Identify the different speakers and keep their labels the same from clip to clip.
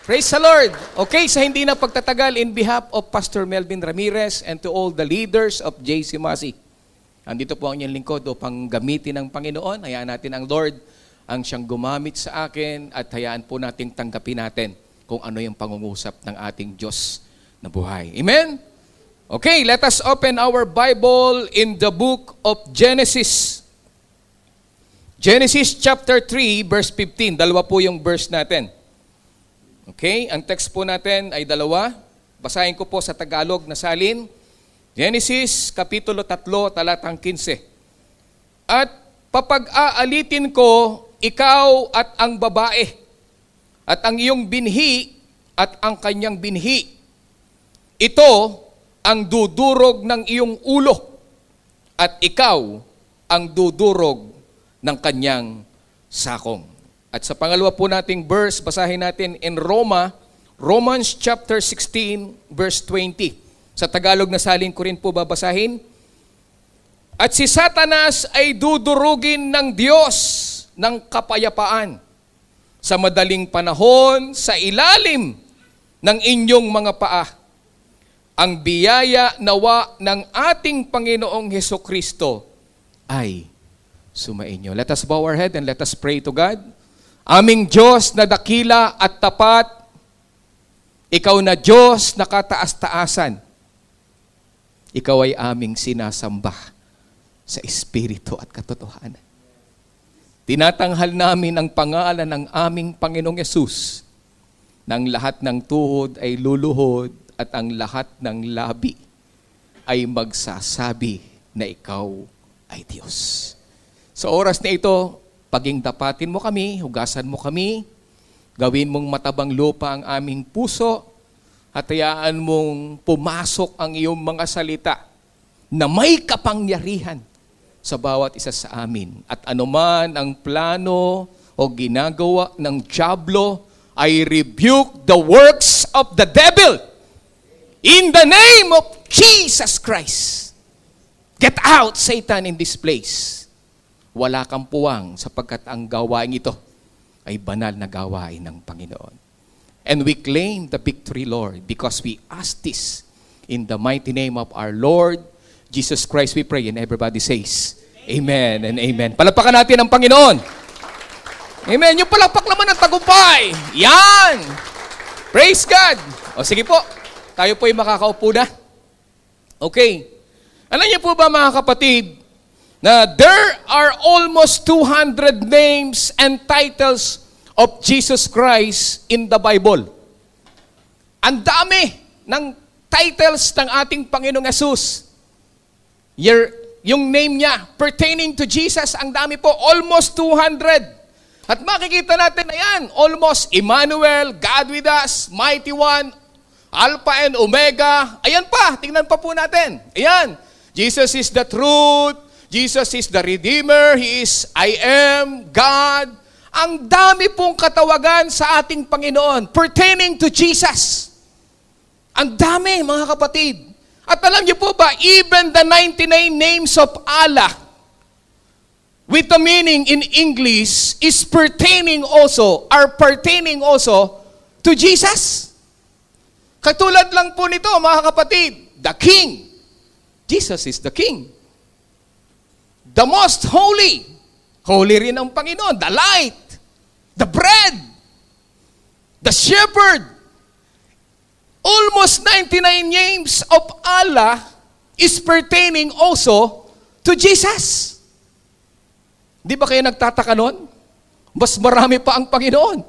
Speaker 1: Praise the Lord. Okay, sa hindi na pagtatagal, in behalf of Pastor Melvin Ramirez and to all the leaders of JC Masi, andito po ang inyong lingkod upang gamitin ng Panginoon. Hayaan natin ang Lord ang siyang gumamit sa akin at hayaan po nating tanggapin natin kung ano yung pangungusap ng ating Diyos na buhay. Amen? Okay, let us open our Bible in the book of Genesis. Genesis chapter 3, verse 15. Dalawa po yung verse natin. Okay, ang text po natin ay dalawa. Basahin ko po sa Tagalog na salin. Genesis, Kapitulo 3, talatang 15. At papag-aalitin ko ikaw at ang babae, at ang iyong binhi at ang kanyang binhi. Ito ang dudurog ng iyong ulo, at ikaw ang dudurog ng kanyang sakong. At sa pangalawa po nating verse, basahin natin in Romans chapter 16, verse 20. Sa Tagalog na salin ko rin po babasahin. At si Satanas ay dudurugin ng Diyos ng kapayapaan sa madaling panahon sa ilalim ng inyong mga paa. Ang biyaya nawa ng ating Panginoong Hesukristo ay sumainyo. Let us bow our head and let us pray to God. Aming Diyos na dakila at tapat, ikaw na Diyos na kataas-taasan, ikaw ay aming sinasamba sa Espiritu at katotohanan. Tinatanghal namin ang pangalan ng aming Panginoong Yesus, na ang lahat ng tuhod ay luluhod at ang lahat ng labi ay magsasabi na ikaw ay Diyos. Sa oras na ito, paging dapatin mo kami, hugasan mo kami, gawin mong matabang lupa ang aming puso, at hayaan mong pumasok ang iyong mga salita na may kapangyarihan sa bawat isa sa amin. At anuman ang plano o ginagawa ng dyablo, I rebuke the works of the devil in the name of Jesus Christ. Get out, Satan, in this place. Wala kang puwang sapagkat ang gawain ito ay banal na gawain ng Panginoon. And we claim the victory, Lord, because we ask this in the mighty name of our Lord Jesus Christ, we pray. And everybody says, Amen and Amen. Palakpakan natin ang Panginoon. Amen. Yung palakpak naman ng tagumpay. Yan! Praise God! O sige po, tayo po ay makakaupo na. Okay. Alam niyo po ba mga kapatid, na there are almost 200 names and titles of Jesus Christ in the Bible. Ang dami ng titles ng ating Panginoong Yesus. Yung name niya pertaining to Jesus, ang dami po, almost 200. At makikita natin, ayan, almost Emmanuel, God with us, Mighty One, Alpha and Omega. Ayan pa, tingnan pa po natin. Ayan, Jesus is the truth, Jesus is the Redeemer, He is I am, God. Ang dami pong katawagan sa ating Panginoon pertaining to Jesus. Ang dami, mga kapatid. At alam niyo po ba, even the 99 names of Allah, with the meaning in English, is pertaining also to Jesus. Katulad lang po nito, mga kapatid, the King. Jesus is the King. The most holy. Holy rin ang Panginoon. The light. The bread. The shepherd. Almost 99 names of Allah is pertaining also to Jesus. Di ba kayo nagtataka nun? Mas marami pa ang Panginoon.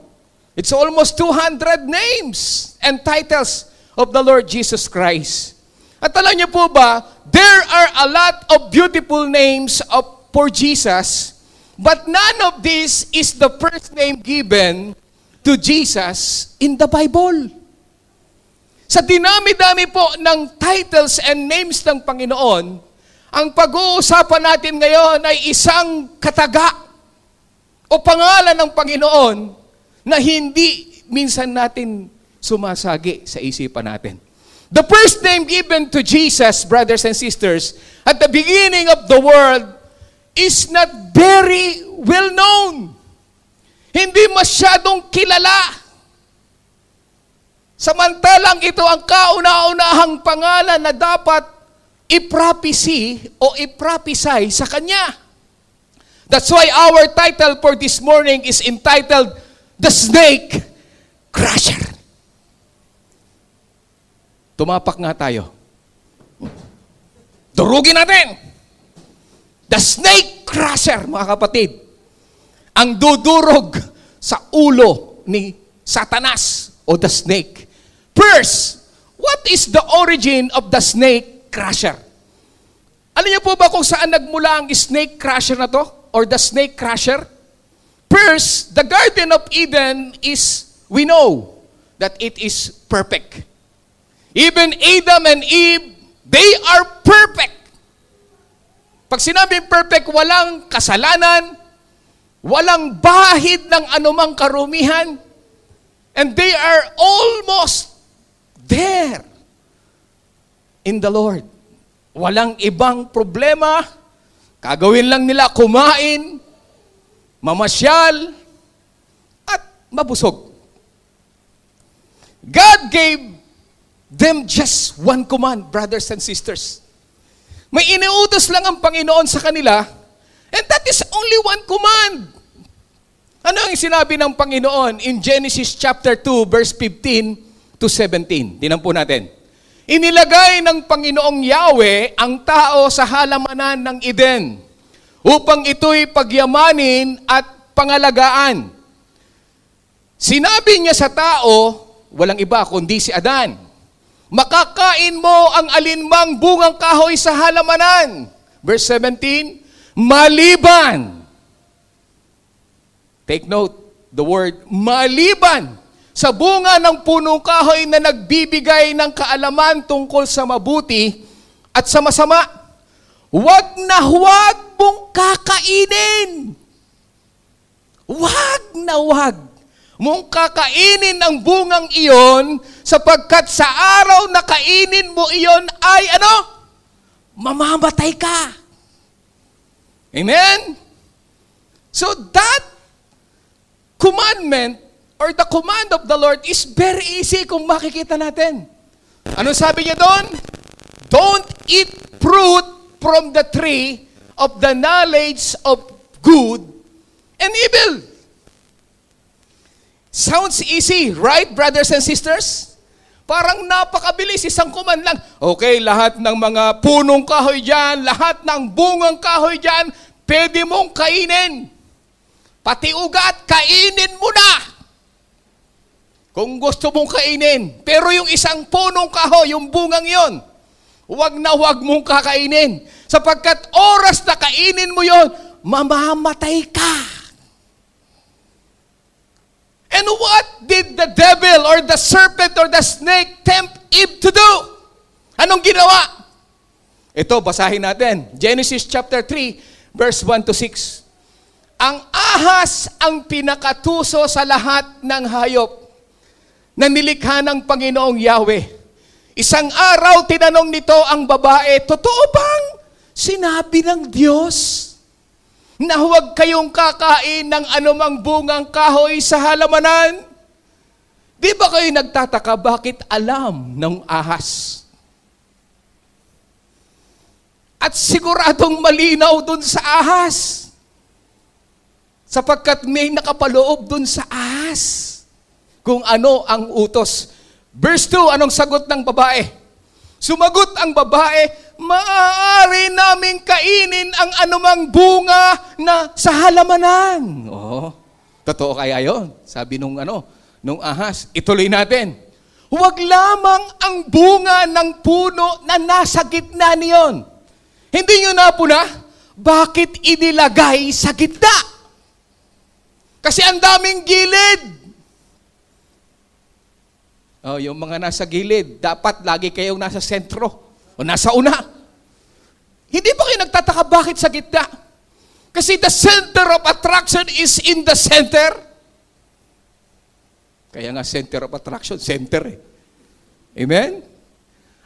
Speaker 1: It's almost 200 names and titles of the Lord Jesus Christ. At alam niyo po ba, there are a lot of beautiful names for Jesus, but none of this is the first name given to Jesus in the Bible. Sa dinami-dami po ng titles and names ng Panginoon, ang pag-uusapan natin ngayon ay isang kataga o pangalan ng Panginoon na hindi minsan natin sumasagi sa isipan natin. The first name given to Jesus, brothers and sisters, at the beginning of the world is not very well known. Hindi masyadong kilala. Samantalang ito ang kauna-unahang pangalan na dapat i-prophecy o i-prophesy sa Kanya. That's why our title for this morning is entitled, The Snake Crusher. Tumapak nga tayo. Durugin natin. The Snake Crusher, mga kapatid. Ang dudurog sa ulo ni Satanas o the snake. First, what is the origin of the snake crusher? Alam niyo po ba kung saan nagmula ang snake crusher na to? Or the snake crusher? First, the Garden of Eden is, we know that it is perfect. Even Adam and Eve, they are perfect. Pag sinabing perfect, walang kasalanan, walang bahid ng anumang karumihan, and they are almost there in the Lord. Walang ibang problema. Kagawin lang nila kumain, mamasyal, at mabusog. God gave them just one command, brothers and sisters. May iniutos lang ang Panginoon sa kanila, and that is only one command. Ano ang sinabi ng Panginoon in Genesis chapter 2, verse 15 to 17? Tingnan po natin. Inilagay ng Panginoong Yahweh ang tao sa halamanan ng Eden upang ito'y pagyamanin at pangalagaan. Sinabi niya sa tao, walang iba kundi si Adan, makakain mo ang alinmang bungang kahoy sa halamanan. Verse 17, maliban. Take note, the word maliban sa bunga ng punong kahoy na nagbibigay ng kaalaman tungkol sa mabuti at sa masama. Huwag na huwag mong kakainin. Huwag na huwag mong kakainin ang bungang iyon sapagkat sa araw na kainin mo iyon ay ano? Mamamatay ka. Amen? So that commandment or the command of the Lord is very easy kung makikita natin. Ano sabi niya doon? Don't eat fruit from the tree of the knowledge of good and evil. Sounds easy, right, brothers and sisters? Parang napakabilis, isang command lang. Okay, lahat ng mga punong kahoy dyan, lahat ng bungang kahoy dyan, pwede mong kainin. Pati ugat, kainin mo na. Kung gusto mong kainin. Pero yung isang punong kahoy, yung bungang yon, huwag na huwag mong kakainin. Sapagkat oras na kainin mo yon, mamamatay ka. And what did the devil or the serpent or the snake tempt Eve to do? Anong ginawa? Ito, basahin natin. Genesis chapter 3, verse 1 to 6. Ang ahas ang pinakatuso sa lahat ng hayop na nilikha ng Panginoong Yahweh. Isang araw, tinanong nito ang babae, totoo bang sinabi ng Diyos na huwag kayong kakain ng anumang bungang kahoy sa halamanan? Di ba kayo nagtataka bakit alam ng ahas? At siguradong malinaw dun sa ahas. Sapagkat may nakapaloob dun sa ahas kung ano ang utos. Verse 2, anong sagot ng babae? Sumagot ang babae, maaari naming kainin ang anumang bunga na sa halamanan. Oh, totoo kaya yun? Sabi nung ahas. Ituloy natin. Huwag lamang ang bunga ng puno na nasa gitna niyon. Hindi nyo napuna? Bakit inilagay sa gitna? Kasi ang daming gilid. Oh, yung mga nasa gilid, dapat lagi kayong nasa sentro o nasa una. Hindi ba kayo nagtataka bakit sa gitna? Kasi the center of attraction is in the center. Kaya nga center of attraction, center eh. Amen?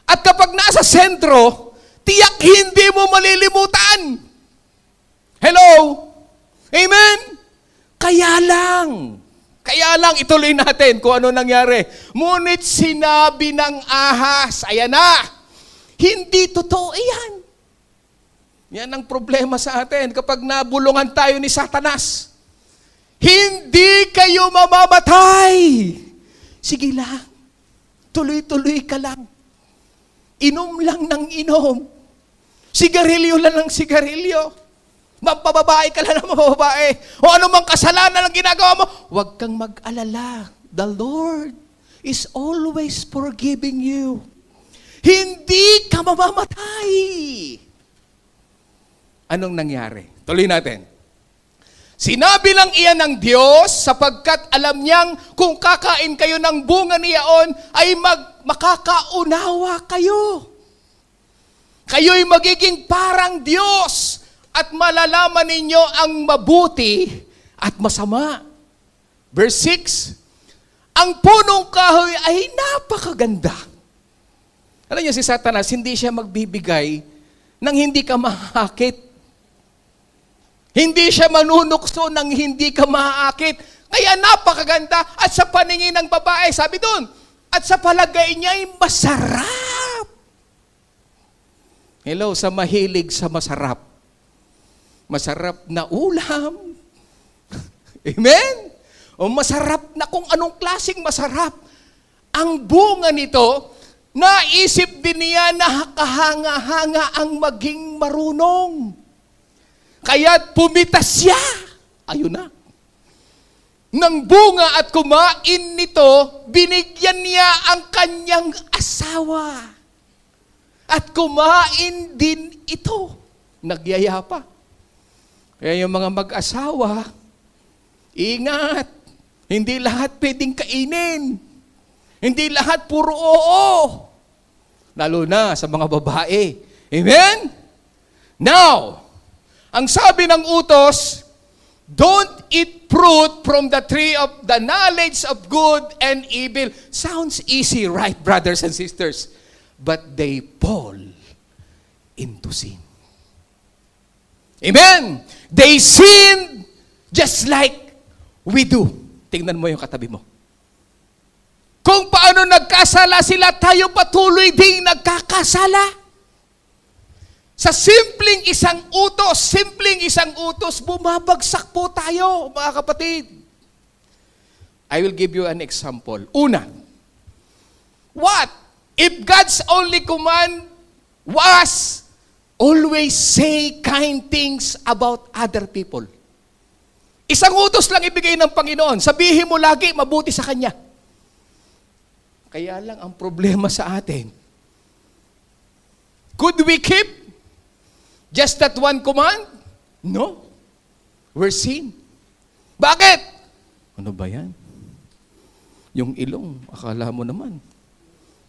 Speaker 1: At kapag nasa sentro, tiyak hindi mo malilimutan. Hello? Amen? Kaya lang, Kaya lang, ituloy natin kung ano nangyari. Ngunit sinabi ng ahas, ayan na, hindi totoo iyan. Yan ang problema sa atin kapag nabulungan tayo ni Satanas. Hindi kayo mamamatay. Sige lang, tuloy-tuloy ka lang. Inom lang ng inom. Sigarilyo lang ng sigarilyo. Mapababae ka lang ng mapababae. O anumang kasalanan ang ginagawa mo, huwag kang mag-alala. The Lord is always forgiving you. Hindi ka mamamatay. Anong nangyari? Tuloy natin. Sinabi lang iyan ng Diyos sapagkat alam niyang kung kakain kayo ng bunga niyaon ay makakaunawa kayo. Kayo'y magiging parang Diyos at malalaman ninyo ang mabuti at masama. Verse 6, ang punong kahoy ay napakaganda. Alam niyo si Satanas, hindi siya magbibigay nang hindi ka mahakit. Hindi siya manunukso nang hindi ka maakit. Kaya napakaganda at sa paningin ng babae, sabi doon, at sa palagay niya ay masarap. Hello, sa mahilig sa masarap. Masarap na ulam. Amen? O masarap na kung anong klaseng masarap. Ang bunga nito, naisip din niya na kahanga-hanga ang maging marunong. Kaya't pumitas siya. Ayun na. Nang bunga at kumain nito, binigyan niya ang kanyang asawa. At kumain din ito. Nagyaya pa. Kaya yung mga mag-asawa, ingat. Hindi lahat pwedeng kainin. Hindi lahat puro oo. Lalo na sa mga babae. Amen? Now, ang sabi ng utos, don't eat fruit from the tree of the knowledge of good and evil. Sounds easy, right, brothers and sisters? But they fall into sin. Amen? They sin just like we do. Tingnan mo yung katabi mo. Kung paano nagkasala sila, tayo patuloy ding nagkakasala. Sa simpleng isang utos, bumabagsak po tayo, mga kapatid. I will give you an example. Una, what if God's only command was always say kind things about other people? Isang utos lang ibigay ng Panginoon. Sabihin mo lagi mabuti sa Kanya. Kaya lang ang problema sa atin, could we keep just that one command? No. We're sin. Bakit? Ano ba yan? Yung ilong, akala mo naman,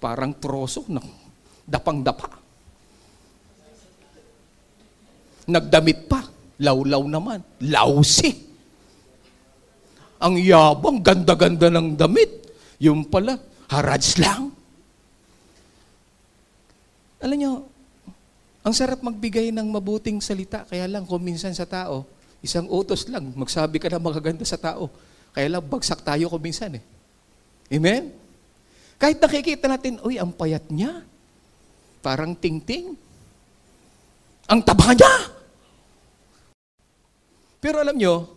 Speaker 1: parang troso, dapang-dapa. Nagdamit pa, lawlaw naman, lawsi. Ang yabang, ganda-ganda ng damit. Yung pala, harads lang. Alam niyo, ang sarap magbigay ng mabuting salita, kaya lang kung minsan sa tao, isang utos lang, magsabi ka na magaganda sa tao. Kaya lang bagsak tayo kung minsan eh. Amen? Kahit nakikita natin, uy, ang payat niya. Parang ting-ting. Ang taba niya. Pero alam nyo,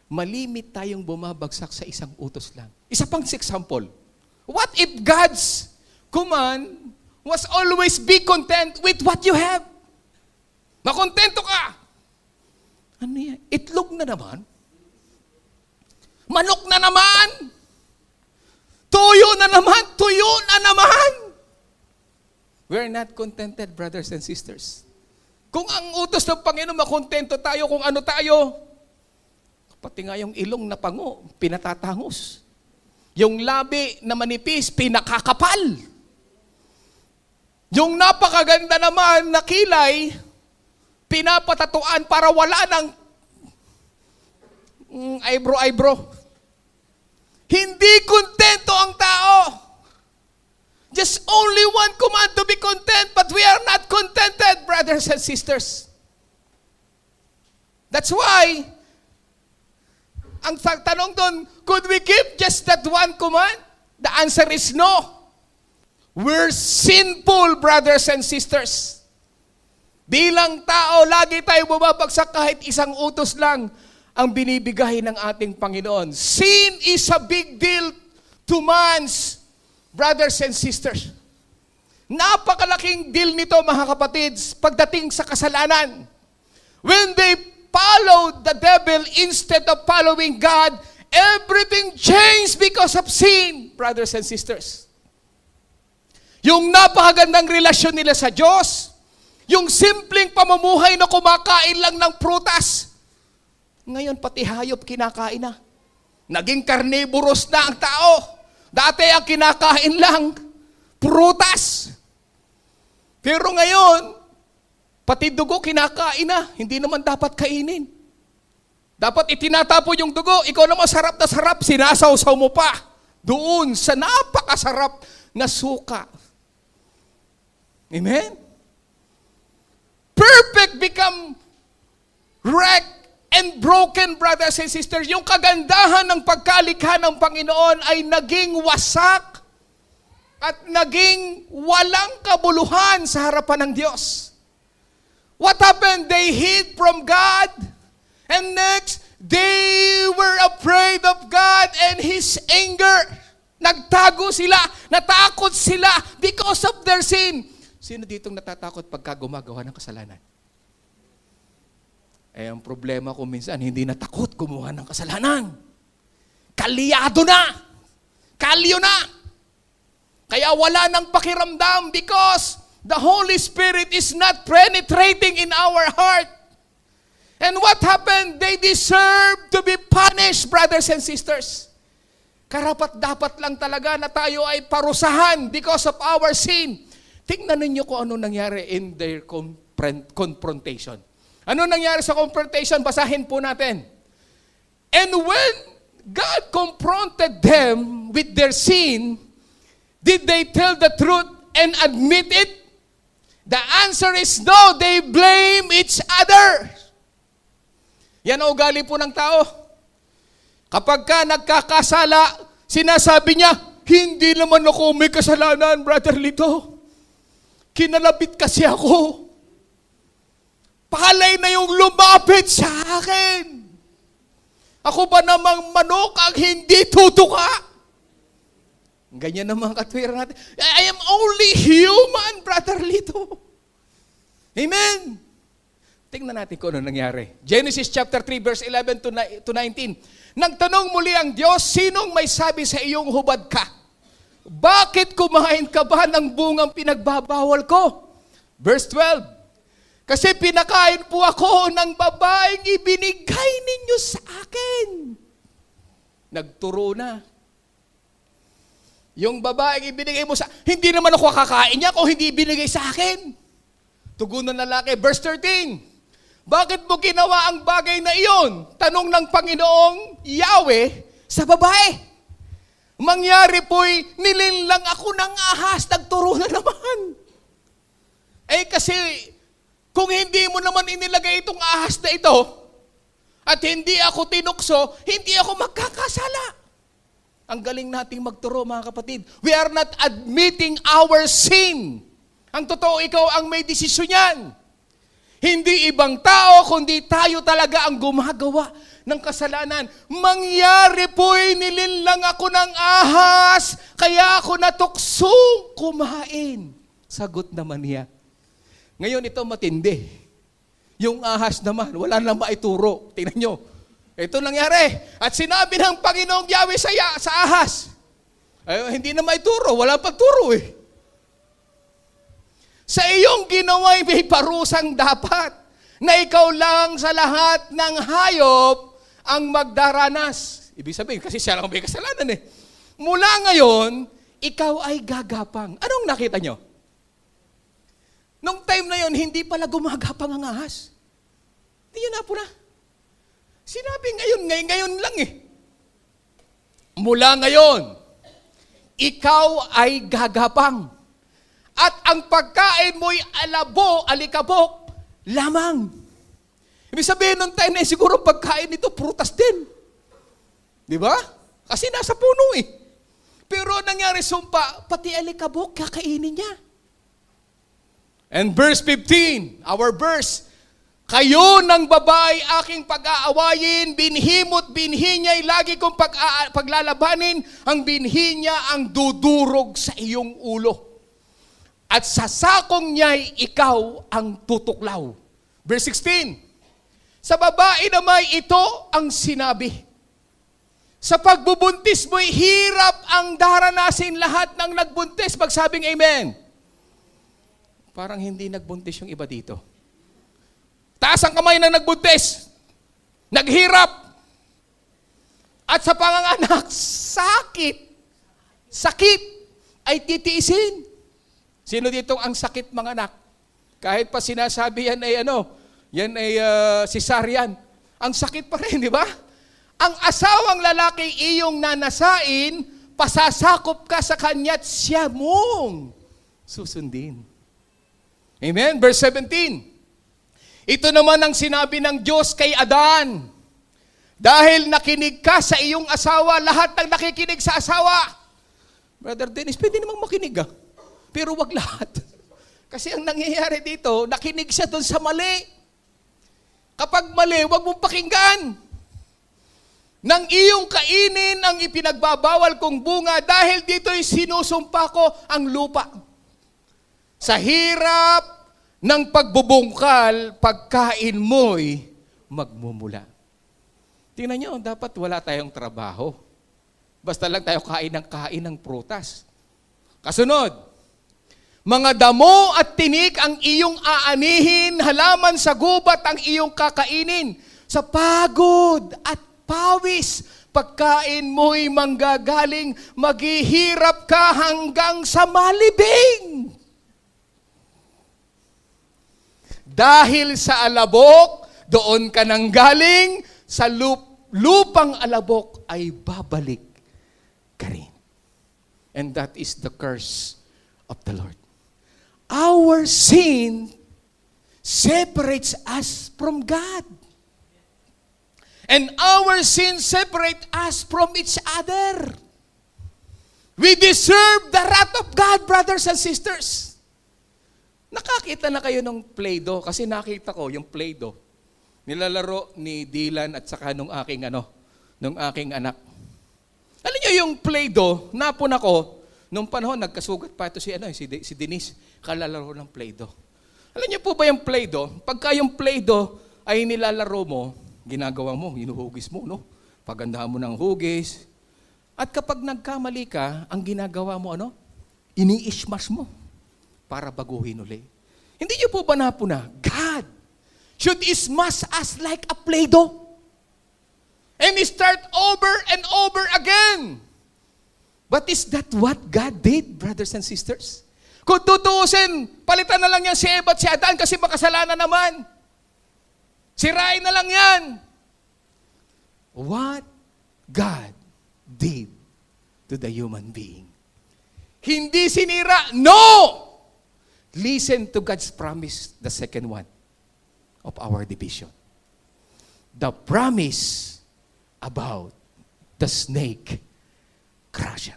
Speaker 1: malimit tayong bumabagsak sa isang utos lang. Isa pang example. What if God's command was always be content with what you have? Makontento ka. Ano yan? Itlog na naman? Manok na naman? Tuyo na naman? Tuyo na naman? We're not contented, brothers and sisters. Kung ang utos ng Panginoon, makontento tayo kung ano tayo. Pati nga yung ilong na pango, pinatatangos. Yung labi na manipis, pinakakapal. Yung napakaganda naman na kilay, pinapatatuan para wala ng eyebrow. Hindi kontento ang tao. Just only one command to be content, but we are not contented, brothers and sisters. That's why Ang tanong doon, could we keep just that one command? The answer is no. We're sinful, brothers and sisters. Bilang tao, lagi tayo bumabagsak kahit isang utos lang ang binibigay ng ating Panginoon. Sin is a big deal to man's brothers and sisters. Napakalaking deal nito, mga kapatids, pagdating sa kasalanan. When they followed the devil instead of following God, everything changed because of sin, brothers and sisters. Yung napakagandang relasyon nila sa Diyos, yung simpleng pamumuhay na kumakain lang ng prutas, ngayon pati hayop kinakain na. Naging carnivorous na ang tao. Dati ang kinakain lang, prutas. Pero ngayon, pati dugo kinakain na, hindi naman dapat kainin. Dapat itinatapo yung dugo, ikaw naman sarap na sarap, sinasawsaw mo pa doon sa napakasarap na suka. Amen? Perfect become wrecked and broken, brothers and sisters. Yung kagandahan ng pagkalikha ng Panginoon ay naging wasak at naging walang kabuluhan sa harapan ng Diyos. What happened? They hid from God. And next, they were afraid of God and His anger. Nagtago sila, natakot sila because of their sin. Sino ditong natatakot pagka gumagawa ng kasalanan? Eh, ang problema ko minsan, hindi natakot gumawa ng kasalanan. Kalyado na. Kalyo na. Kaya wala nang pakiramdam because the Holy Spirit is not penetrating in our heart. And what happened? They deserve to be punished, brothers and sisters. Karapat-dapat lang talaga na tayo ay parusahan because of our sin. Tingnan ninyo kung ano nangyari in their confrontation. Ano nangyari sa confrontation? Basahin po natin. And when God confronted them with their sin, did they tell the truth and admit it? The answer is no. They blame each other. Yan ang ugali po ng tao. Kapag ka nagkakasala, sinasabi niya, hindi naman ako may kasalanan, Brother Lito. Kinalabit kasi ako. Palay na yung lumapit sa akin. Ako ba namang manok ang hindi tutuka? Ganyan naman katwiran natin. I am only human, Brother Lito. Amen. Tingnan natin kung ano nangyari. Genesis chapter 3 verse 11 to 19. Nagtanong muli ang Diyos, sinong may sabi sa iyong hubad ka? Bakit kumain ka ba ng bungang pinagbabawal ko? Verse 12. Kasi pinakain po ako ng babaeng ibinigay ninyo sa akin. Nagturo na. Yung babaeng ibinigay mo sa, hindi naman ako kakain niya kung hindi ibinigay sa akin. Tugon ng lalaki. Verse 13. Bakit mo ginawa ang bagay na iyon? Tanong ng Panginoong Yahweh sa babae. Mangyari po'y nilinlang ako ng ahas, nagturo na naman. Eh kasi, kung hindi mo naman inilagay itong ahas na ito, at hindi ako tinukso, hindi ako magkakasala. Ang galing nating magturo, mga kapatid. We are not admitting our sin. Ang totoo, ikaw ang may desisyon yan. Hindi ibang tao, kundi tayo talaga ang gumagawa ng kasalanan. Mangyari po'y nilinlang ako ng ahas, kaya ako natuksong kumain. Sagot naman niya. Ngayon ito matindi. Yung ahas naman, wala nang maituro. Tingnan nyo. Ito nangyari. At sinabi ng Panginoong Yahweh sa ahas, ay, hindi na maituro, wala pagturo eh. Sa iyong ginawa'y may parusang dapat na ikaw lang sa lahat ng hayop ang magdaranas. Ibig sabihin, kasi siya lang may kasalanan eh. Mula ngayon, ikaw ay gagapang. Anong nakita nyo? Nung time na yon, hindi pala gumagapang ang ahas. Hindi yun na po na. Sinabi ngayon lang eh. Mula ngayon, ikaw ay gagapang. At ang pagkain mo'y alikabok lamang. Ibig sabihin nung time na siguro pagkain nito, prutas din. Di ba? Kasi nasa puno eh. Pero nangyari sumpa, pati alikabok, kakainin niya. And verse 15, our verse, kayo ng babae aking pag-aawayin, binhimo't binhi niya'y lagi kong paglalabanin, ang binhi niya ang dudurog sa iyong ulo. At sa sakong niya'y ikaw ang tutuklaw. Verse 16, sa babae na may ito ang sinabi, sa pagbubuntis mo'y hirap ang daranasin lahat ng nagbuntis. Magsabing amen. Parang hindi nagbuntis yung iba dito. Taas ang kamay na nagbuntis. Naghirap. At sa panganganak, sakit. Sakit ay titiisin. Sino dito ang sakit manganak? Kahit pa sinasabi yan ay cesarean. Ang sakit pa rin, di ba? Ang asawang lalaki iyong nanasain, pasasakop ka sa kanya't siya mong susundin. Amen? Verse 17. Ito naman ang sinabi ng Diyos kay Adan. Dahil nakinig ka sa iyong asawa, lahat ng nakikinig sa asawa. Brother Dennis, pwede namang makinig pero wag lahat. Kasi ang nangyayari dito, nakinig siya doon sa mali. Kapag mali, wag mong pakinggan. Nang iyong kainin ang ipinagbabawal kong bunga dahil dito'y sinusumpa ko ang lupa. Sa hirap ng pagbubungkal, pagkain mo'y magmumula. Tingnan nyo, dapat wala tayong trabaho. Basta lang tayo kain ng prutas. Kasunod, mga damo at tinik ang iyong aanihin, halaman sa gubat ang iyong kakainin. Sa pagod at pawis, pagkain mo'y manggagaling, maghihirap ka hanggang sa malibing. Dahil sa alabok, doon ka nang galing, sa lupang alabok ay babalik ka rin. And that is the curse of the Lord. Our sin separates us from God. And our sin separates us from each other. We deserve the wrath of God, brothers and sisters. Nakakita na kayo ng Play-Doh? Kasi nakita ko yung Play-Doh. Nilalaro ni Dylan at saka nung aking anak. Alam niyo yung Play-Doh, napon ako, nung panahon nagkasugat pa ito si Denise, kalalaro ng Play-Doh. Alam niyo po ba yung Play-Doh? Pagka yung Play-Doh ay nilalaro mo, ginagawa mo, hinuhugis mo, no? Pagandahan mo ng hugis. At kapag nagkamali ka, ang ginagawa mo, ini-smash mo para baguhin uli. Hindi niyo po ba napuna? God should smash us like a Play-Doh. And start over and over again. But is that what God did, brothers and sisters? Kung tutuusin, palitan na lang yan si Eva at si Adan kasi makasalanan naman. Sirain na lang yan. What God did to the human being. Hindi sinira. No! Listen to God's promise, the second one of our division. The promise about the snake crusher.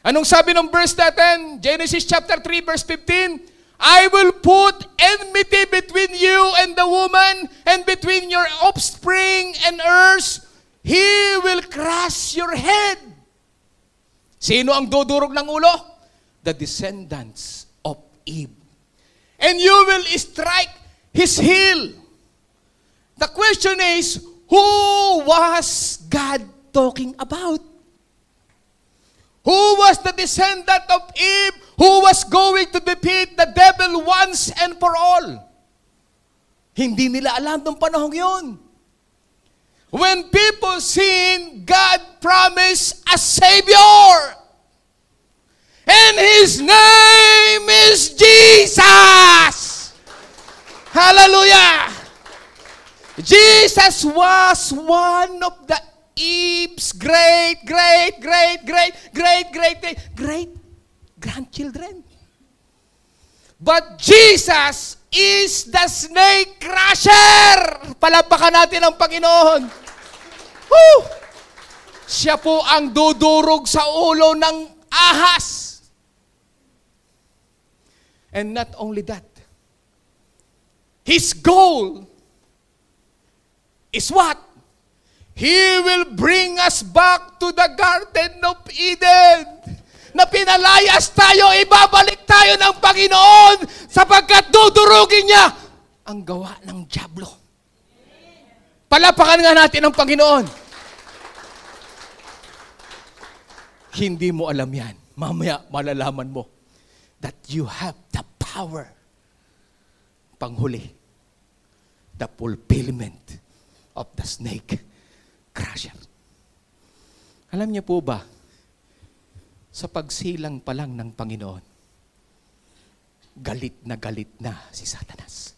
Speaker 1: Anong sabi ng verse natin? Genesis chapter 3 verse 15, I will put enmity between you and the woman and between your offspring and hers. He will crush your head. Sino ang dudurog ng ulo? The descendants of Eve. And you will strike his heel. The question is, who was God talking about? Who was the descendant of Eve who was going to defeat the devil once and for all? Hindi nila alam nung panahong yun. When people sin, God promised a Savior. And His name is Jesus. Hallelujah. Jesus was one of the Eve's great grandchildren. But Jesus is the snake crusher. Palapakan natin ang Panginoon. Woo! Siya po ang dudurog sa ulo ng ahas. And not only that, His goal is what? He will bring us back to the Garden of Eden. Na pinalayas tayo, ibabalik tayo ng Panginoon sapagkat dudurugin niya ang gawa ng dyablo. Palapakan nga natin ang Panginoon. Hindi mo alam yan. Mamaya malalaman mo that you have the power. Panghuli, the fulfillment of the snake crusher. Alam niyo po ba, sa pagsilang pa lang ng Panginoon, galit na si Satanas.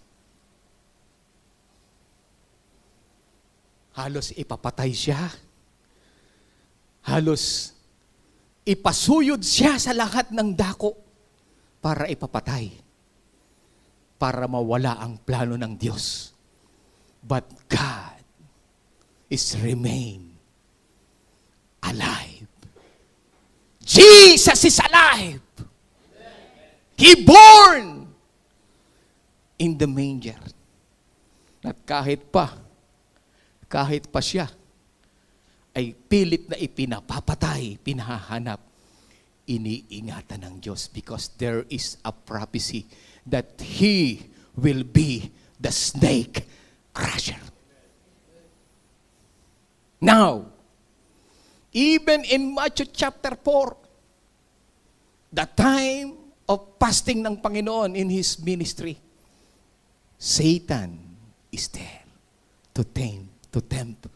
Speaker 1: Halos ipapatay siya. Halos ipasuyod siya sa lahat ng dako para ipapatay, para mawala ang plano ng Diyos. But God is remain alive. Jesus is alive. He born in the manger. At kahit pa siya ay pilit na ipinapapatay, pinahahanap, iniingatan ng Diyos because there is a prophecy that He will be the snake crusher. Now, even in Matthew chapter 4, the time of fasting ng Panginoon in His ministry, Satan is there to tempt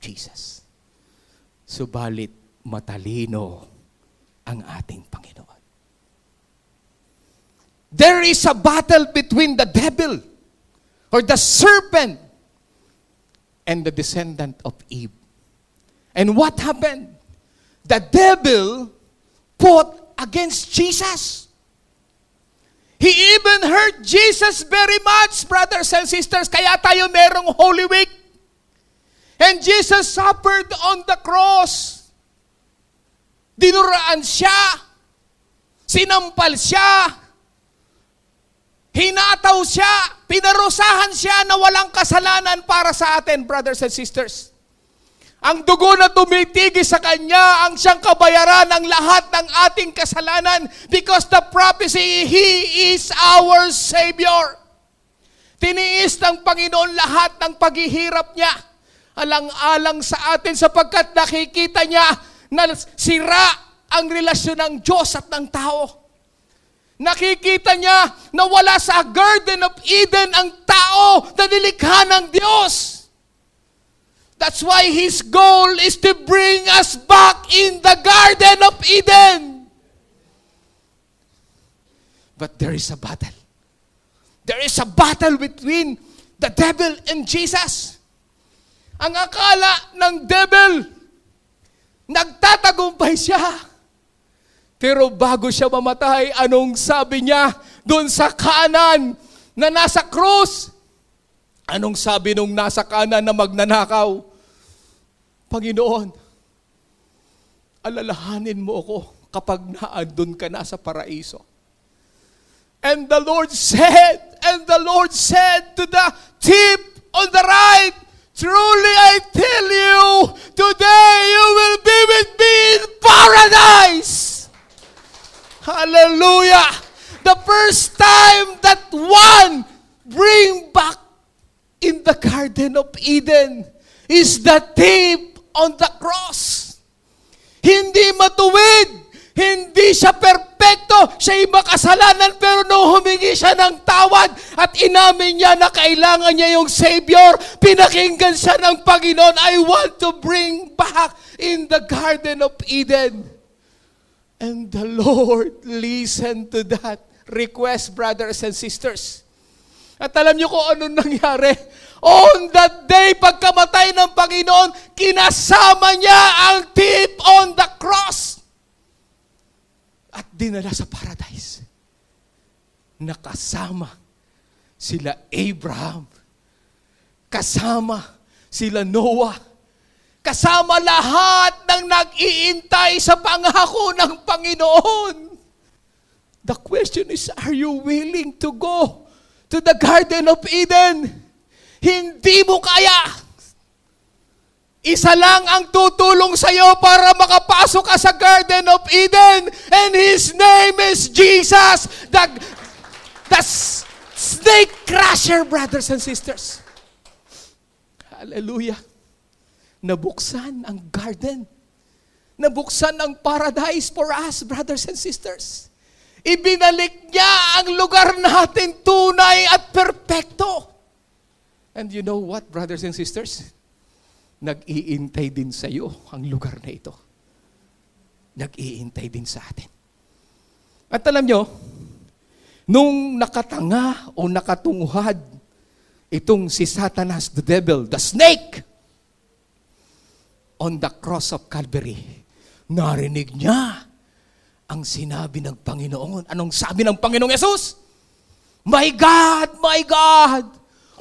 Speaker 1: Jesus. Subalit matalino ang ating Panginoon. There is a battle between the devil or the serpent and the descendant of Eve. And what happened? The devil fought against Jesus. He even hurt Jesus very much, brothers and sisters. Kaya tayo merong Holy Week. And Jesus suffered on the cross. Dinuraan siya. Sinampal siya. Hinataw siya. Pinarusahan siya na walang kasalanan para sa atin, brothers and sisters. Ang dugo na tumitigi sa Kanya ang siyang kabayaran ng lahat ng ating kasalanan because the prophecy, He is our Savior. Tiniis ng Panginoon lahat ng paghihirap niya. Alang-alang sa atin sapagkat nakikita niya na sira ang relasyon ng Diyos at ng tao. Nakikita niya na wala sa Garden of Eden ang tao na nilikha ng Diyos. That's why His goal is to bring us back in the Garden of Eden. But there is a battle. There is a battle between the devil and Jesus. Ang akala ng devil, nagtatagumpay siya. Pero bago siya mamatay, anong sabi niya doon sa kanan na nasa krus? Anong sabi nung nasa kanan na magnanakaw? Panginoon, alalahanin mo ako kapag naandun ka na sa paraiso. And the Lord said to the thief on the right, truly I tell you, today you will be with me in paradise. Hallelujah! The first time that one bring back in the Garden of Eden is the thief on the cross. Hindi matuwid, hindi siya perpekto, siya'y makasalanan, pero nung humingi siya ng tawad at inamin niya na kailangan niya yung Savior, pinakinggan siya ng Panginoon, I want to bring back in the Garden of Eden. And the Lord listened to that request, brothers and sisters. At alam niyo kung anong nangyari? On that day, pagkamatay ng Panginoon, kinasama niya ang thief on the cross. At dinala sa paradise. Nakasama sila Abraham. Kasama sila Noah. kasama lahat ng nag-iintay sa pangako ng Panginoon. The question is, are you willing to go to the Garden of Eden? Hindi mo kaya. Isa lang ang tutulong sa iyo para makapasok ka sa Garden of Eden, and His name is Jesus, the snake crusher, brothers and sisters. Hallelujah. Nabuksan ang garden. Nabuksan ang paradise for us, brothers and sisters. Ibinalik niya ang lugar natin tunay at perpekto. And you know what, brothers and sisters? Nag-iintay din sa iyo ang lugar na ito. Nag-iintay din sa atin. At alam nyo, nung nakatanga o nakatunghad itong si Satanas, the devil, the snake, on the cross of Calvary, narinig niya ang sinabi ng Panginoon. Anong sabi ng Panginoong Yesus? My God,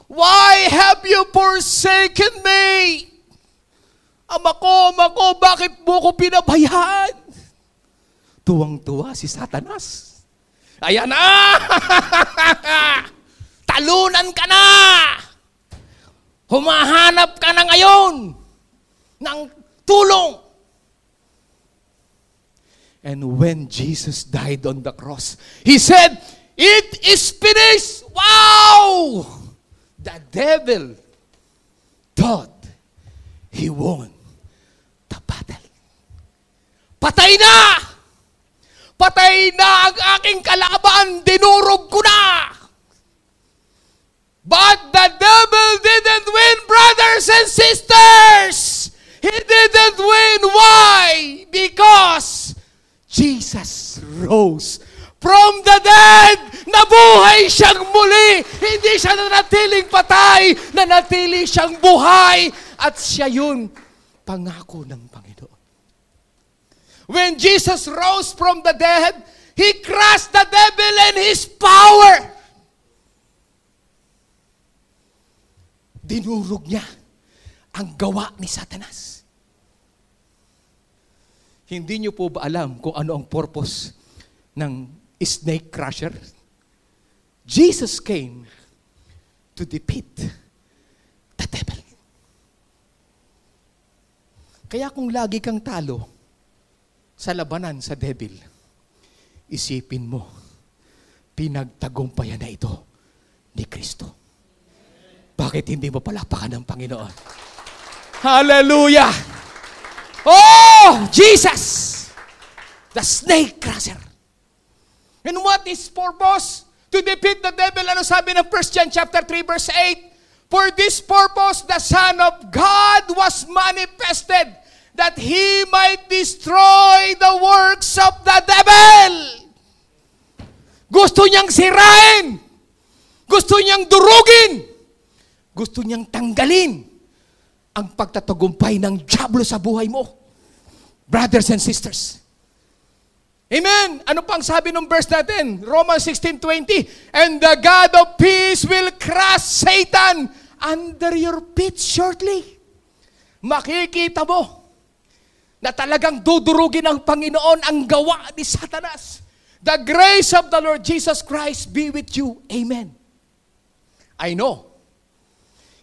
Speaker 1: why have you forsaken me? Ama ko, bakit mo ko pinabayaan? Tuwang-tuwa si Satanas. Ayan na! Talunan ka na! Humahanap ka na ngayon ng tulong. And when Jesus died on the cross, He said, it is finished! Wow! The devil thought he won the battle. Patay na! Patay na ang aking kalaban! Dinurog ko na! But the devil didn't win, brothers and sisters! He didn't win. Why? Because Jesus rose from the dead. Nabuhay siyang muli. Hindi siya nanatiling patay. Nanatili siyang buhay. At siya yun, pangako ng Panginoon. When Jesus rose from the dead, He crushed the devil and his power. Dinurog niya ang gawa ni Satanas. Hindi niyo po ba alam kung ano ang purpose ng snake crusher? Jesus came to defeat the devil. Kaya kung lagi kang talo sa labanan sa devil, isipin mo, pinagtagumpayan na ito ni Kristo. Bakit hindi mo palakpakan ng Panginoon? Hallelujah! Oh, Jesus! The snake crusher. And what is purpose? To defeat the devil. Ano sabi ng 1 John chapter 3 verse 8? For this purpose, the Son of God was manifested, that He might destroy the works of the devil. Gusto niyang sirain. Gusto niyang durugin. Gusto niyang tanggalin ang pagtatagumpay ng dyablo sa buhay mo. Brothers and sisters. Amen. Ano pang sabi ng verse natin? Romans 16:20. And the God of peace will crush Satan under your feet shortly. Makikita mo na talagang dudurugin ng Panginoon ang gawa ni Satanas. The grace of the Lord Jesus Christ be with you. Amen. I know.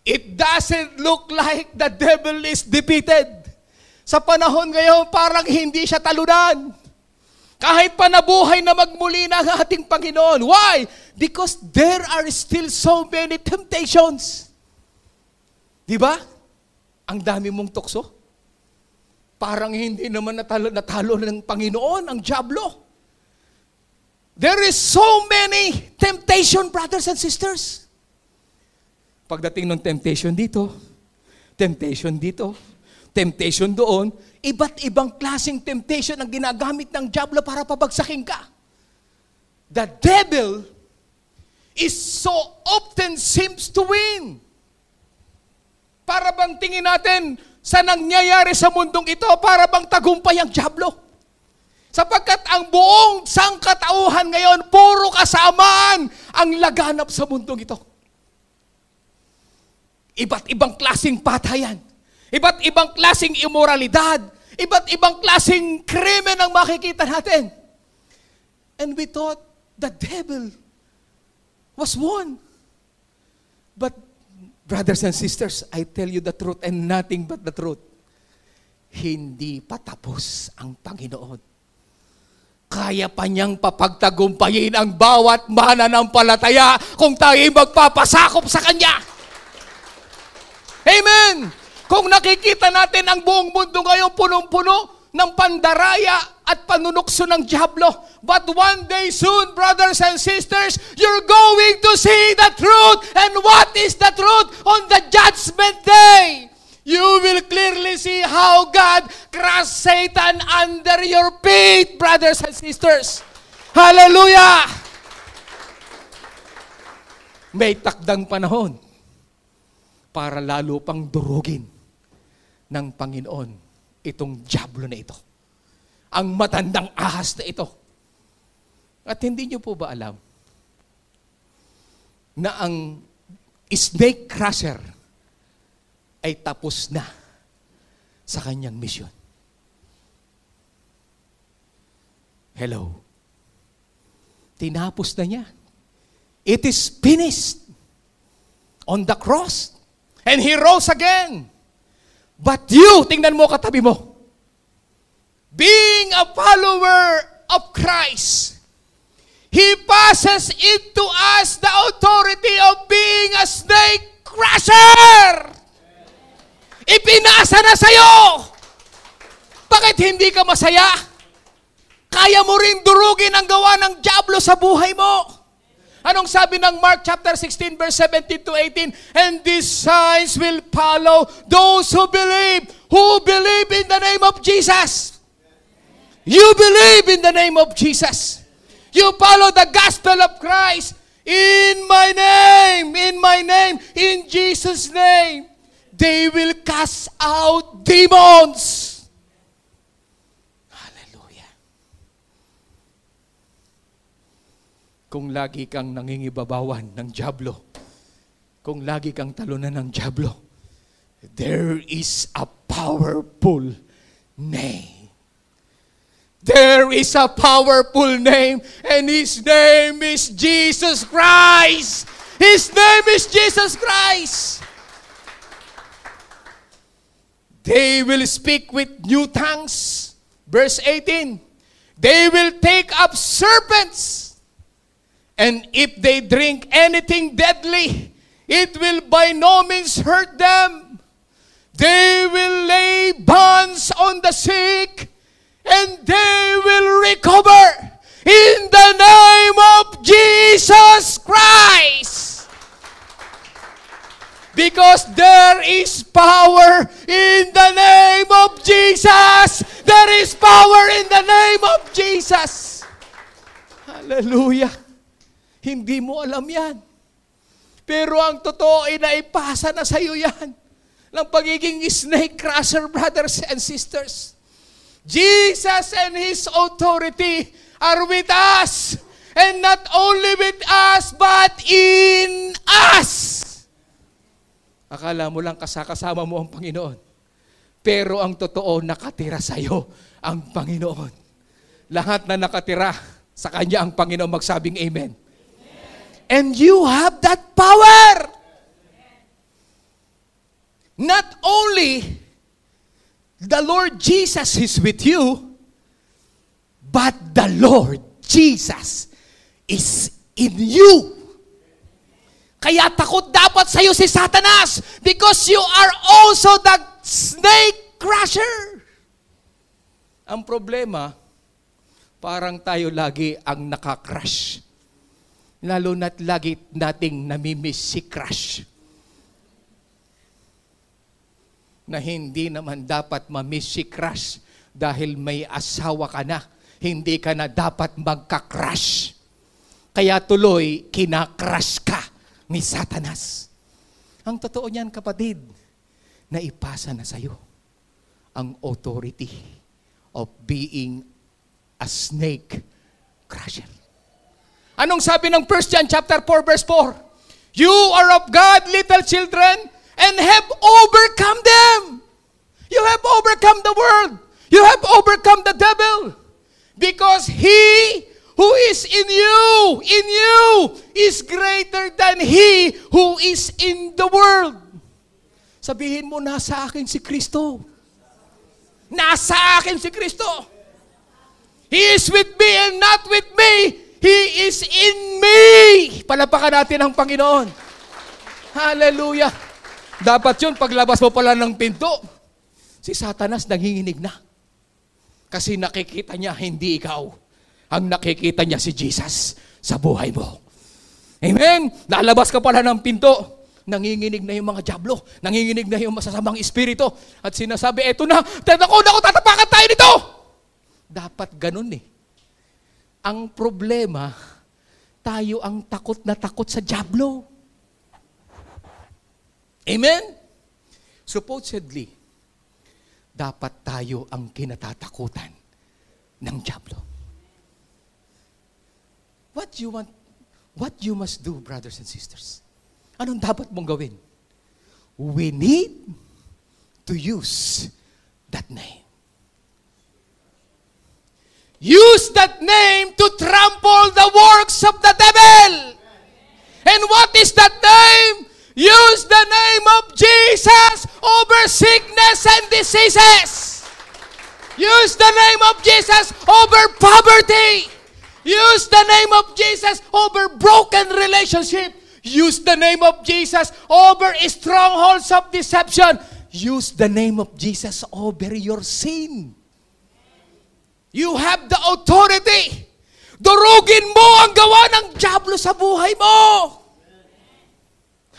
Speaker 1: It doesn't look like the devil is defeated. Sa panahon ngayon, parang hindi siya talunan. Kahit pa nabuhay na magmuli na ang ating Panginoon. Why? Because there are still so many temptations. Di ba? Ang dami mong tukso. Parang hindi naman natalo ng Panginoon ang dyablo. There is so many temptation, brothers and sisters. Pagdating ng temptation dito, temptation doon, iba't ibang klaseng temptation ang ginagamit ng dyablo para pabagsakin ka. The devil is so often seems to win. Para bang tingin natin sa nangyayari sa mundong ito, para bang tagumpay ang dyablo. Sapagkat ang buong sangkatauhan ngayon, puro kasamaan ang laganap sa mundong ito. Iba't ibang klaseng patayan. Iba't ibang klaseng immoralidad. Iba't ibang klaseng krimen ang makikita natin. And we thought the devil was won. But brothers and sisters, I tell you the truth and nothing but the truth. Hindi pa tapos ang Panginoon. Kaya pa niyang papagtagumpayin ang bawat mananampalataya kung tayo'y magpapasakop sa Kanya. Amen! Kung nakikita natin ang buong mundo ngayon punong-puno ng pandaraya at panunukso ng diablo, but one day soon, brothers and sisters, you're going to see the truth. And what is the truth? On the judgment day, you will clearly see how God crushed Satan under your feet, brothers and sisters. Hallelujah! May takdang panahon para lalo pang durugin ng Panginoon itong diablo na ito. Ang matandang ahas na ito. At hindi niyo po ba alam na ang snake crusher ay tapos na sa kanyang misyon? Hello. Tinapos na niya. It is finished on the cross. And He rose again. But you, tingnan mo katabi mo, being a follower of Christ, He passes into us the authority of being a snake crusher. Ipinasa na sa'yo. Bakit hindi ka masaya? Kaya mo rin durugin ang gawa ng diablo sa buhay mo. Anong sabi ng Mark chapter 16 verse 17 to 18? And these signs will follow those who believe in the name of Jesus. You believe in the name of Jesus. You follow the gospel of Christ in my name, in Jesus' name. They will cast out demons. Kung lagi kang nangingibabawan ng diablo, kung lagi kang talunan ng diablo, there is a powerful name. There is a powerful name, and His name is Jesus Christ. His name is Jesus Christ. They will speak with new tongues. Verse 18, they will take up serpents. And if they drink anything deadly, it will by no means hurt them. They will lay bonds on the sick, and they will recover in the name of Jesus Christ. Because there is power in the name of Jesus. There is power in the name of Jesus. Hallelujah. Hindi mo alam yan. Pero ang totoo ay naipasa na sa iyo yan. Ng pagiging snake crusher, brothers and sisters. Jesus and His authority are with us. And not only with us, but in us. Akala mo lang kasama mo ang Panginoon. Pero ang totoo, nakatira sa iyo ang Panginoon. Lahat na nakatira sa Kanya ang Panginoon, magsabing amen. And you have that power. Not only the Lord Jesus is with you, but the Lord Jesus is in you. Kaya takot dapat sa iyo si Satanas because you are also the snake crusher. Ang problema, parang tayo lagi ang nakakrush. Lalo na't lagi nating namimiss si crush. Na hindi naman dapat mamiss si crush dahil may asawa ka na. Hindi ka na dapat magka-crush. Kaya tuloy, kinakrush ka ni Satanas. Ang totoo niyan, kapatid, na ipasa na sa'yo ang authority of being a snake crusher. Anong sabi ng 1 John chapter 4 verse 4? You are of God, little children, and have overcome them. You have overcome the world. You have overcome the devil. Because He who is in you, is greater than He who is in the world. Sabihin mo, nasa akin si Kristo. Nasa akin si Kristo. He is with me and not with me. He is in me. Palapakan natin ang Panginoon. Hallelujah. Dapat yun, paglabas mo pala ng pinto, si Satanas nanginginig na. Kasi nakikita niya, hindi ikaw. Ang nakikita niya si Jesus sa buhay mo. Amen? Nalabas ka pala ng pinto, nanginginig na yung mga dyablo, nanginginig na yung masasamang espiritu, at sinasabi, eto na, tatapakan tayo nito! Dapat ganun eh. Ang problema, tayo ang takot na takot sa dyablo. Amen? Supposedly, dapat tayo ang kinatatakutan ng dyablo. What you must do, brothers and sisters? Anong dapat mong gawin? We need to use that name. Use that name to trample the works of the devil. And what is that name? Use the name of Jesus over sickness and diseases. Use the name of Jesus over poverty. Use the name of Jesus over broken relationship. Use the name of Jesus over strongholds of deception. Use the name of Jesus over your sin. You have the authority. Durugin mo ang gawa ng dyablo sa buhay mo.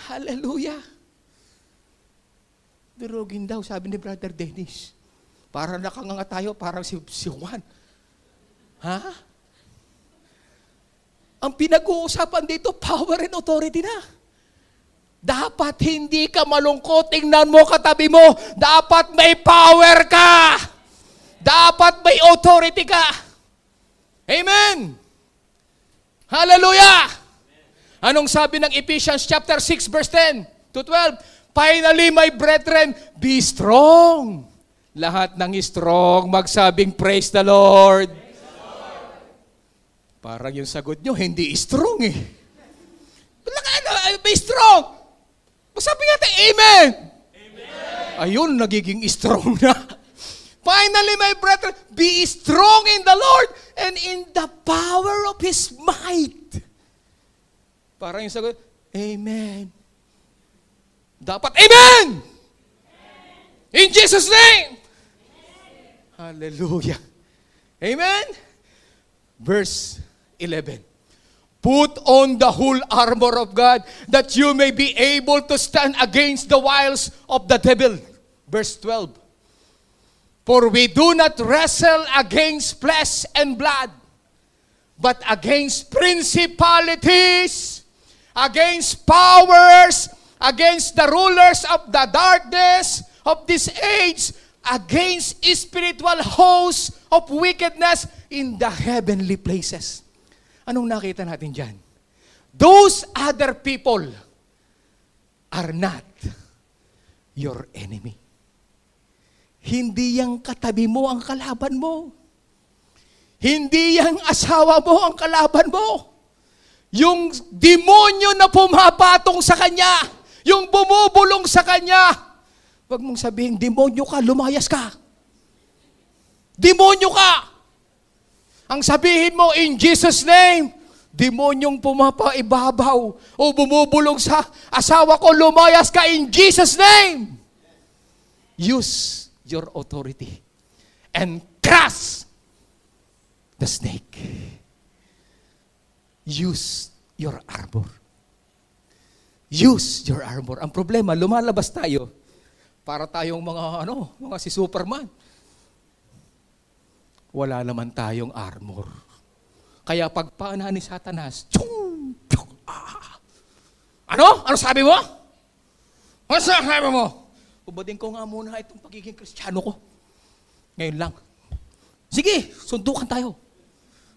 Speaker 1: Hallelujah. Durugin daw, sabi ni Brother Dennis. Parang nakanganga tayo, parang si Juan. Ha? Ang pinag-uusapan dito, power and authority na. Dapat hindi ka malungkot, tingnan mo katabi mo. Dapat may power ka. Dapat may authority ka. Amen. Hallelujah. Anong sabi ng Ephesians chapter 6 verse 10 to 12? Finally, my brethren, be strong. Lahat ng strong magsabing praise the Lord. Parang yung sagot nyo, hindi strong eh. Be strong. Sabi nga tayo, amen. Amen. Ayun, nagiging strong na. Finally, my brethren, be strong in the Lord and in the power of His might. Parang yung sagot, amen. Dapat, amen! In Jesus' name! Hallelujah. Amen? Verse 11. Put on the whole armor of God that you may be able to stand against the wiles of the devil. Verse 12. For we do not wrestle against flesh and blood, but against principalities, against powers, against the rulers of the darkness of this age, against spiritual hosts of wickedness in the heavenly places. Anong nakita natin dyan? Those other people are not your enemy. Hindi yang katabi mo ang kalaban mo. Hindi yang asawa mo ang kalaban mo. Yung demonyo na pumapatong sa kanya, yung bumubulong sa kanya, huwag mong sabihin, demonyo ka, lumayas ka. Demonyo ka. Ang sabihin mo, in Jesus' name, demonyong pumapaibabaw o bumubulong sa asawa ko, lumayas ka in Jesus' name. Use your authority and crush the snake. Use your armor. Use your armor. Ang problema, lumalabas tayo para tayong mga si Superman. Wala naman tayong armor. Kaya pagpaana ni Satanas, tiyong, tiyong, Ano? Ano sabi mo? Ano sabi mo? Ubadin ko nga muna itong pagiging Kristiyano ko. Ngayon lang. Sige, sundukan tayo.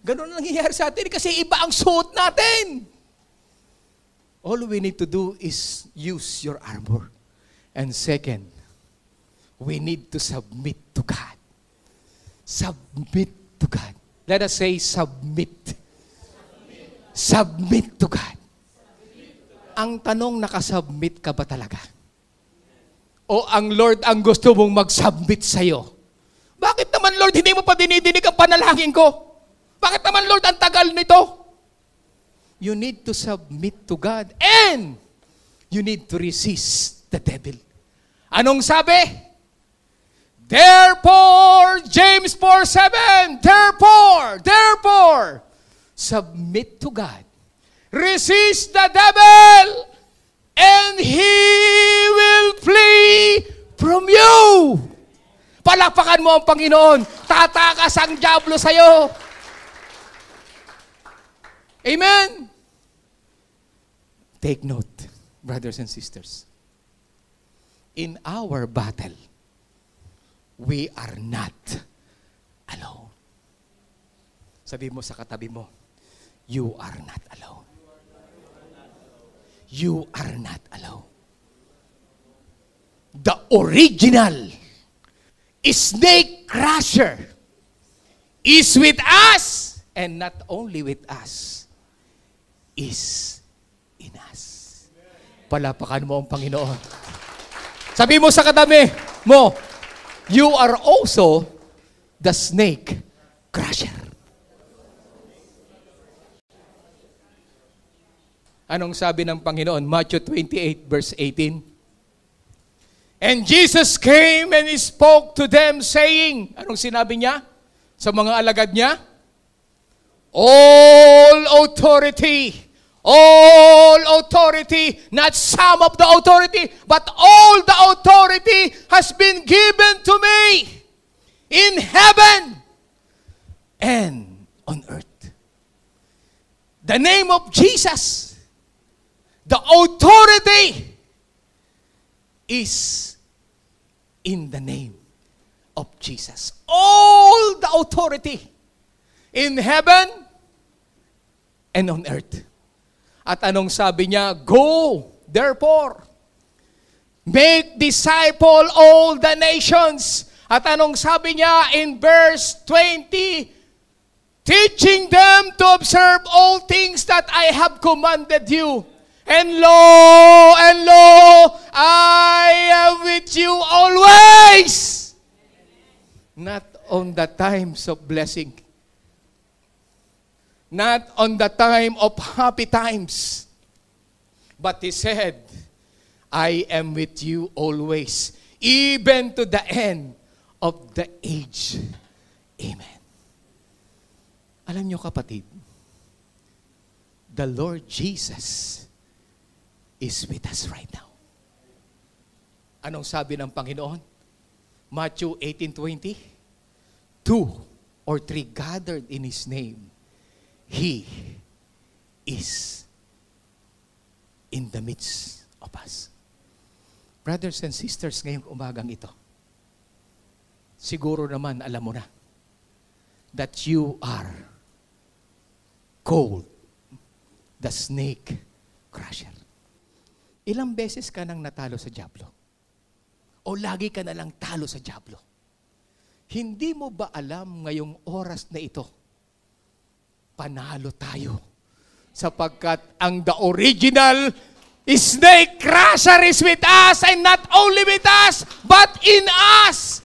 Speaker 1: Ganun ang nangyayari sa atin kasi iba ang suot natin. All we need to do is use your armor. And second, We need to submit to God. Submit to God. Let us say submit. Submit to God. Ang tanong, nakasubmit ka ba talaga? O ang Lord ang gusto mong mag-submit sa'yo? Bakit naman, Lord, hindi mo pa dinidinig ang panalangin ko? Bakit naman, Lord, ang tagal nito? You need to submit to God and you need to resist the devil. Anong sabi? Therefore, James 4:7, therefore, submit to God. Resist the devil, and he will flee from you. Palakpakan mo ang Panginoon. Tatakas ang dyablo sa'yo. Amen? Take note, brothers and sisters. In our battle, we are not alone. Sabi mo sa katabi mo, you are not alone. You are not alone. The original snake crusher is with us, and not only with us, is in us. Palapakan mo ang Panginoon. Sabi mo sa katabi mo, you are also the snake crusher. Anong sabi ng Panginoon? Matthew 28 verse 18. And Jesus came and he spoke to them saying, anong sinabi niya sa mga alagad niya? All authority, not some of the authority, but all the authority has been given to me in heaven and on earth. The name of Jesus, the authority is in the name of Jesus. All the authority in heaven and on earth. At anong sabi niya? Go, therefore, make disciple all the nations. At anong sabi niya in verse 20? Teaching them to observe all things that I have commanded you. And lo, I am with you always. Not on the times of blessing. Not on the time of happy times. But he said, I am with you always, even to the end of the age. Amen. Alam niyo kapatid, the Lord Jesus is with us right now. Anong sabi ng Panginoon? Matthew 18:20, 2 or 3 gathered in His name, He is in the midst of us. Brothers and sisters, ngayong umagang ito, siguro naman alam mo na that you are called the snake crusher. Ilang beses ka nang natalo sa dyablo? O lagi ka na lang talo sa dyablo? Hindi mo ba alam ngayong oras na ito, panalo tayo sapagkat ang the original snake crusher is with us, and not only with us, but in us.